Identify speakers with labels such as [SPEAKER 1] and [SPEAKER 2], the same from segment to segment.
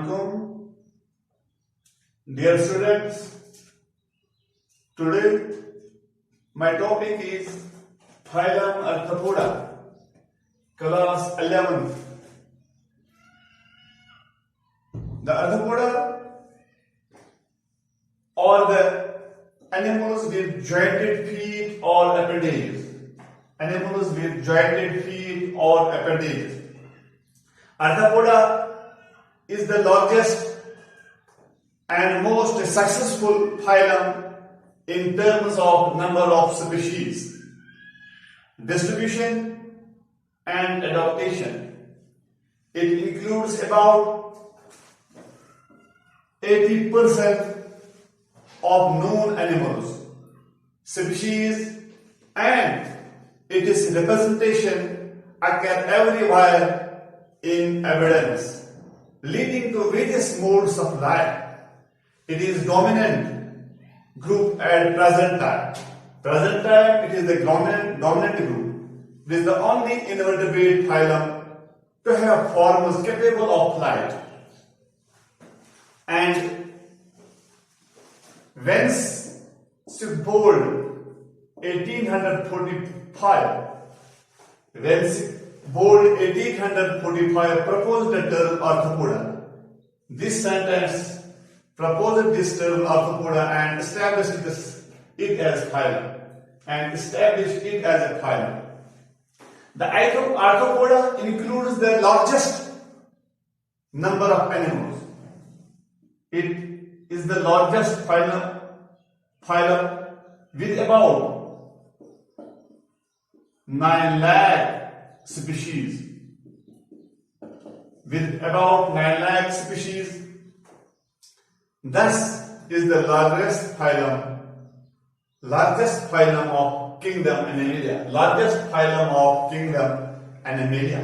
[SPEAKER 1] alaikum. Dear students, today my topic is Phylum Arthropod, class 11th. The arthropoda or the animals with jointed feet or appendages. Animals with jointed feet or appendages. Arthropoda is the largest and most successful phylum in terms of number of species, distribution and adaptation. It includes about 80% of known animals, species, and its representation occur everywhere in evidence, leading to various modes of life. It is dominant group at present time. Present time, it is the dominant group. It is the only invertebrate phylum to have forms capable of flight. And whence Bold 1845, Bold 1845 proposed the term arthropoda. This sentence proposed this term arthropoda and established it as phylum. The arthropoda includes the largest number of animals. It is the largest phylum with about 9 lakh species. Thus is the largest phylum of kingdom Animalia.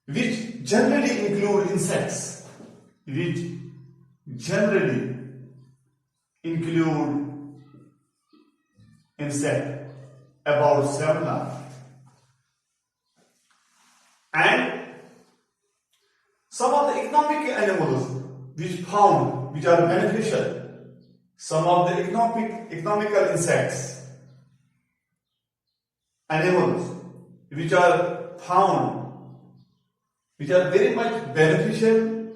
[SPEAKER 1] Which generally include insects. About 7 lakh. And some of the economic animals which are beneficial. Some of the economical insects, animals which are very much beneficial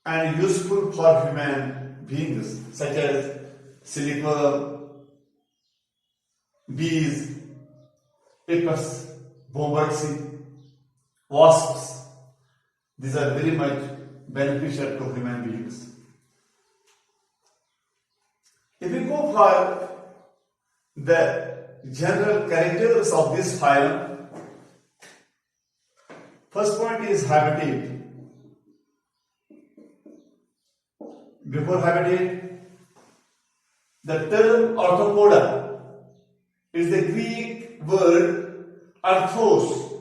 [SPEAKER 1] and useful for human beings, such as silkworm, bees, apis, bombardsy, wasps. These are very much beneficial to human beings. If we go for the general characters of this phylum, first point is habitat. Before habitat, the term arthropoda is the Greek word arthros,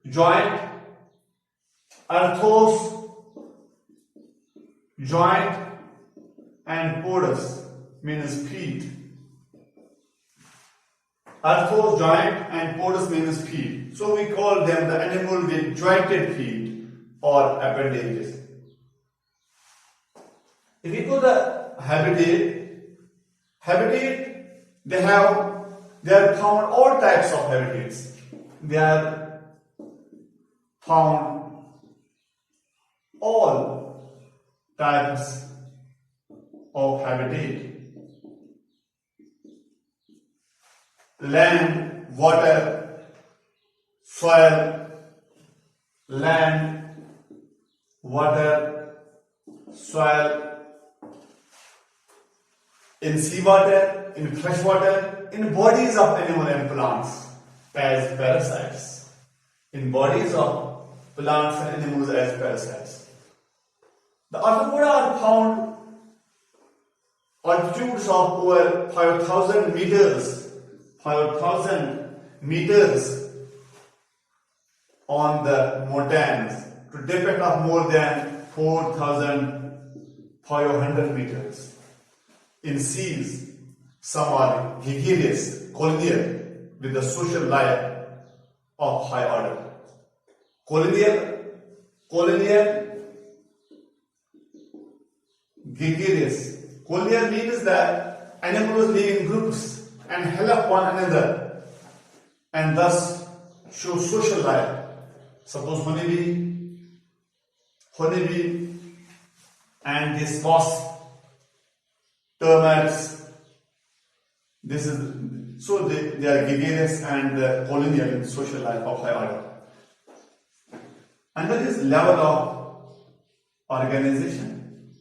[SPEAKER 1] joint, and podos means feet. Arthros, joint, and podos means feet. So we call them the animal with jointed feet or appendages. If we go to the habitat, they are found all types of habitats. They are found all types of habitat. Land, water, soil, land, water, soil, in seawater, in freshwater, in bodies of animal and plants as parasites. In bodies of plants and animals as parasites. The arthropoda are found altitudes of over 5,000 meters on the mountains to depth of more than 4,500 meters. In seas, some are gregarious, colonial, with the social life of high order. Colonial collinear, gregarious. Collinear means that animals live in groups and help one another and thus show social life. Suppose honeybee and this wasp, termites. This is so they are gregarious and colonial in social life of high order. And there is level of organization.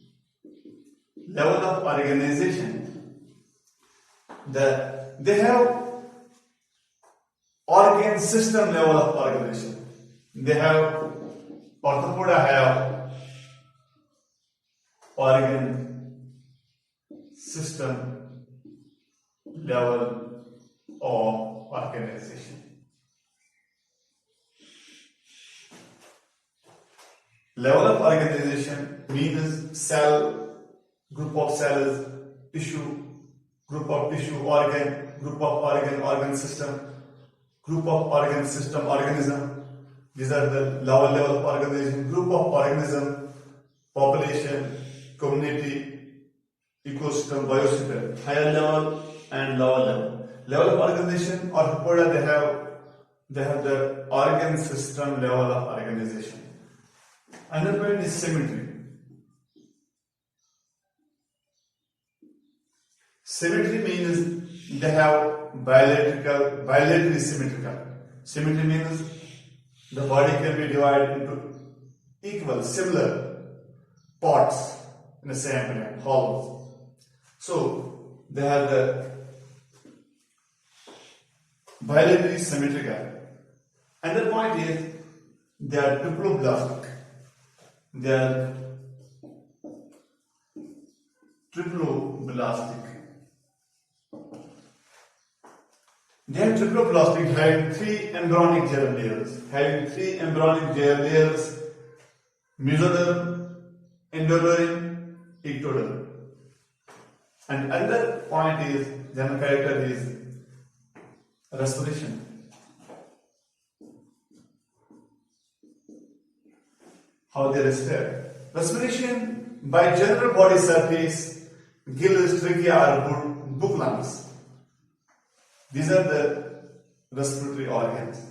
[SPEAKER 1] Level of organization. They have organ system level of organization. They have Arthropoda have organ system level of organization. Level of organization means cell, group of cells, tissue, group of tissue, organ, group of organ system, group of organ system, organism. These are the level of organization. Group of organism, population, community, ecosystem, biosphere. Higher level and lower level. Level of organization or Arthropoda, they have the organ system level of organization. Another point is symmetry. Symmetry means they have bilaterally symmetrical. Symmetry means the body can be divided into equal, similar parts in the same plane, hollows. So they have the bilaterally symmetrical. And the point is they are triploblastic. They are triploblastic. They are triploblastic, having three embryonic gel layers. Mesoderm, endoderm, ectoderm. And another point is, general character is respiration. How they respire. Respiration by general body surface, gills, trachea or book lungs. These are the respiratory organs.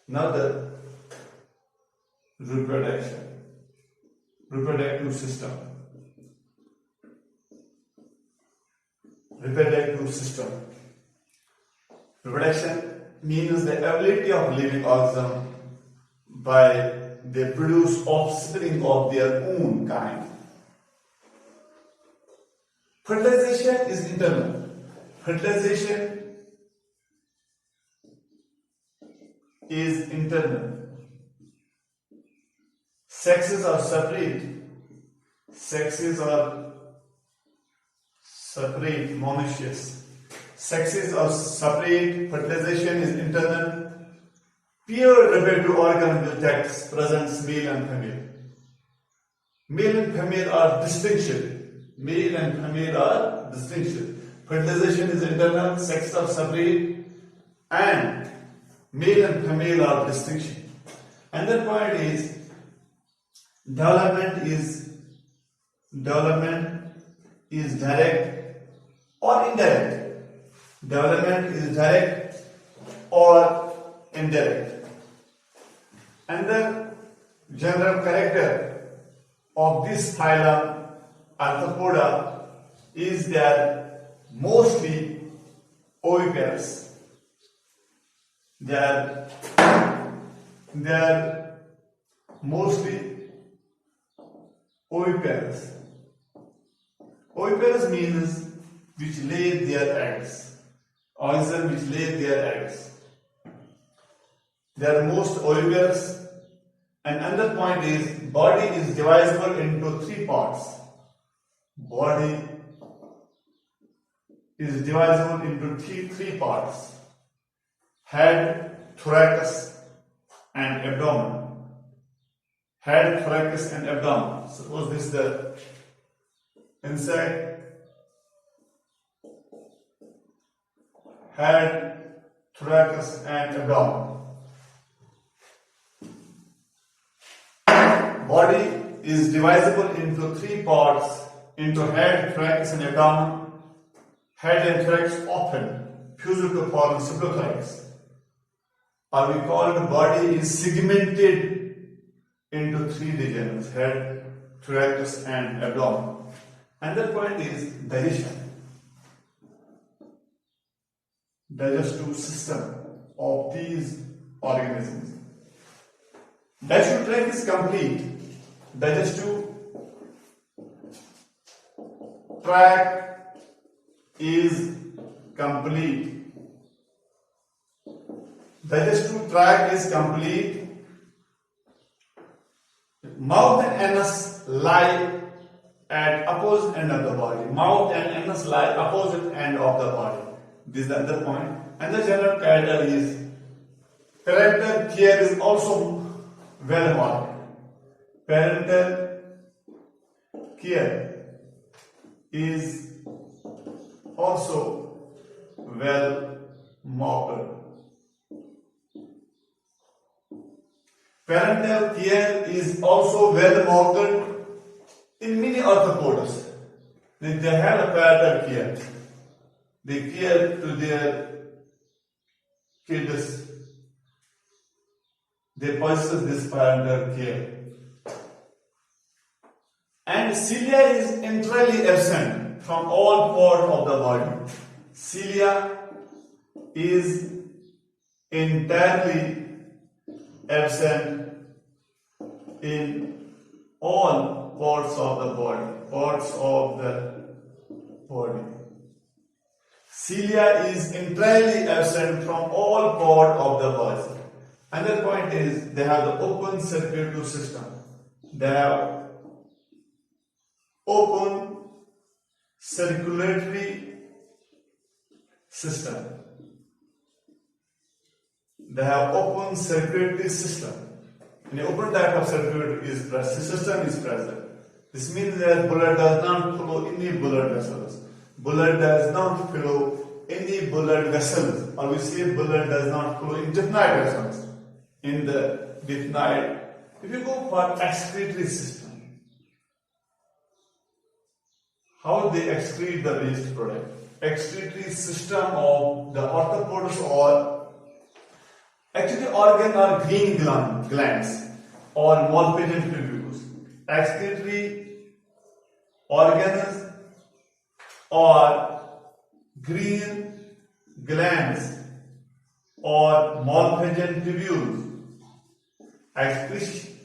[SPEAKER 1] Now the reproductive system. Reproduction means the ability of living organism by they produce offspring of their own kind. Fertilization is internal. Sexes are separate. Monoecious. Sexes are separate. Fertilization is internal. Pure reproductive organ will text presents male and female. Male and female are distinction. Fertilization is internal, sexes are separate, and male and female are distinction. Another point is development is direct or indirect. And the general character of this phylum Arthropoda is that mostly oviparous. They are mostly oviparous. Oviparous means which lay their eggs. Organism which lay their eggs. They are most oviparous. And another point is body is divisible into three parts. Body is divisible into three parts. Head, thorax, and abdomen. Head, thorax, and abdomen. Suppose this is the inside. Head, thorax, and abdomen. body is divisible into three parts, into head, thorax and abdomen. Head and thorax often fused to form pseudothorax. Or we call the body is segmented into three regions, head, thorax and abdomen. Another point is digestion. Digestive system of these organisms. Digestive tract is complete. Digestive tract is complete. Digestive tract is complete. Mouth and anus lie at opposite end of the body. Mouth and anus lie opposite end of the body. This is the other point. And the general character is parental care is also well marked. Parental care is also well marked. Parental care is also well marked in many arthropods. They have a parental care. They care to their kids. They possess this parental care. And cilia is entirely absent from all parts of the body. Cilia is entirely absent in all parts of the body. Cilia is entirely absent from all parts of the body. Another point is they have the open circulatory system. They have open circulatory system. They have open circulatory system. An open type of circulatory system is present. This means that blood does not flow any blood vessels. Blood does not flow any blood vessels, or we say blood does not flow in definite vessels. In the definite, if you go for excretory system, how they excrete the waste product? Excretory system of the arthropods or actually organ or green glands or malpigment tubules. Excretory organs or green glands or malpigment tubules.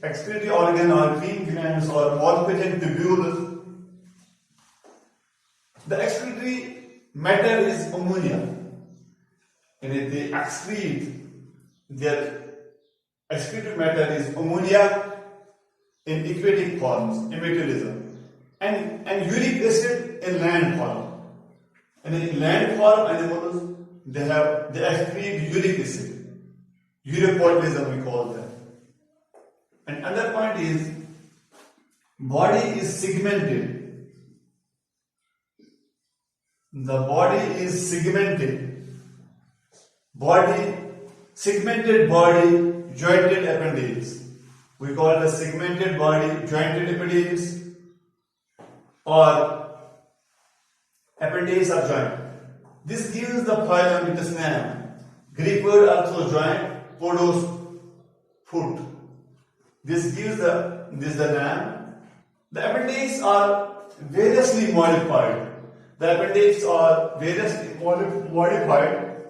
[SPEAKER 1] Excretory organ or green glands or malpigment tubules. The excretory matter is ammonia, and they excrete. Their excretory matter is ammonia in aquatic forms, metabolism, and uric acid in land form. And in land form animals, they excrete uric acid, uropotatism we call them. And another point is body is segmented. The body is segmented. Segmented body, jointed appendages. We call it a segmented body, jointed appendages, or appendages are joint. This gives the phylum its name. Greek word Arthros joint, podos foot. This gives the name. The appendages are variously modified. The appendages are variously modified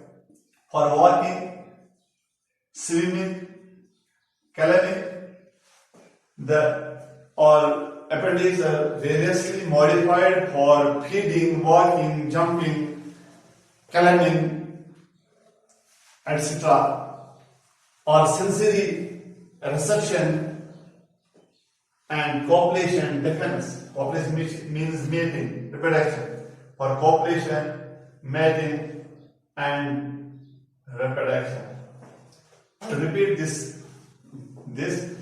[SPEAKER 1] for walking, swimming, climbing. All appendages are variously modified for feeding, walking, jumping, climbing, etc. Or sensory reception and copulation defense. Copulation means mating, reproduction. For copulation, mating, and reproduction. To repeat this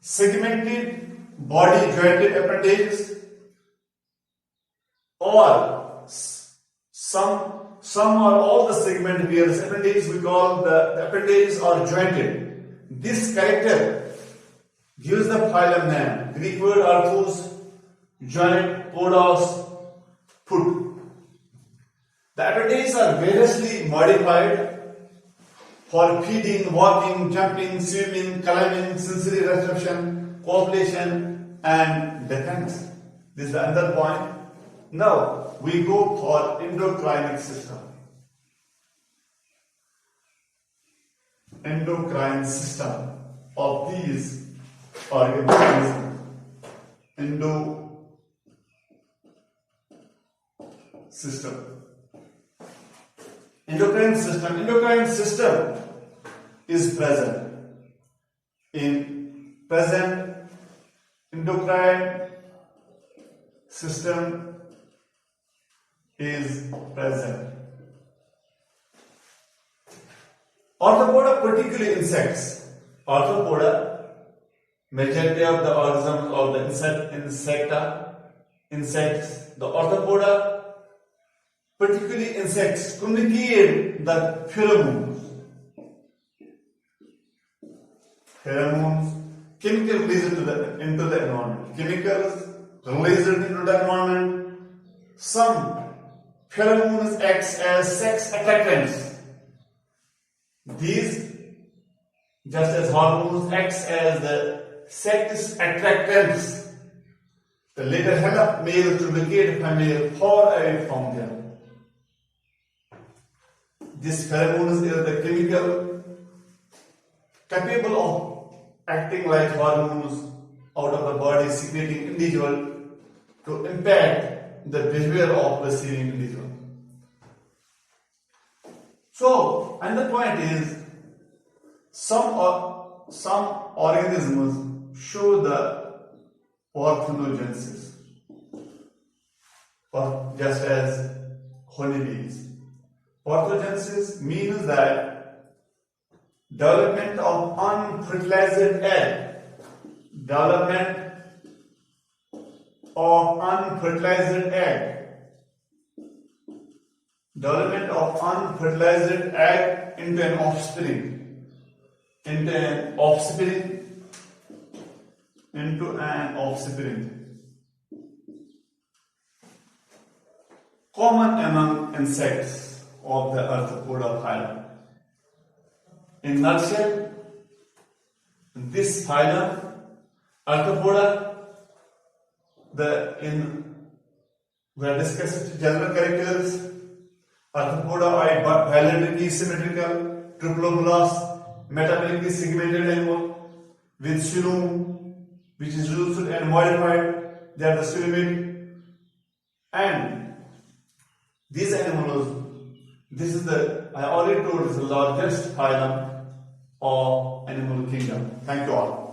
[SPEAKER 1] segmented body jointed appendages, or some or all the segment where the appendages we call the appendages are jointed. This character gives the phylum name. Greek word Arthros, Joint.podos, foot. The appendages are variously modified for feeding, walking, jumping, swimming, climbing, sensory reception, copulation, and defense. This is the other point. Now we go for endocrine system. Endocrine system of these organisms. Endocrine system is present endocrine system is present. Arthropoda, particularly insects. Arthropoda, majority of the organisms of the insects. The arthropoda, particularly insects, communicate the pheromones, chemical released into the environment. Chemicals released into the environment. Some pheromones act as sex attractants. These, just as hormones act as the sex attractants, the later help male to locate female far away from them. This pheromones is the chemical capable of acting like hormones out of the body secreting individual to impact the behavior of the receiving individual. So, and the point is, some organisms show the parthenogenesis, just as honeybees. Parthenogenesis means that development of unfertilized egg. Development of unfertilized egg into an offspring. Common among insects of the Arthropoda phylum. In nutshell, this phylum, Arthropoda, we are discussing general characters. Arthropoda are bilaterally symmetrical, triplobulous, metabolically segmented animal with phylum, which is reduced and modified. They are the coeloid, and these animals, I already told, is the largest phylum of animal kingdom. Thank you all.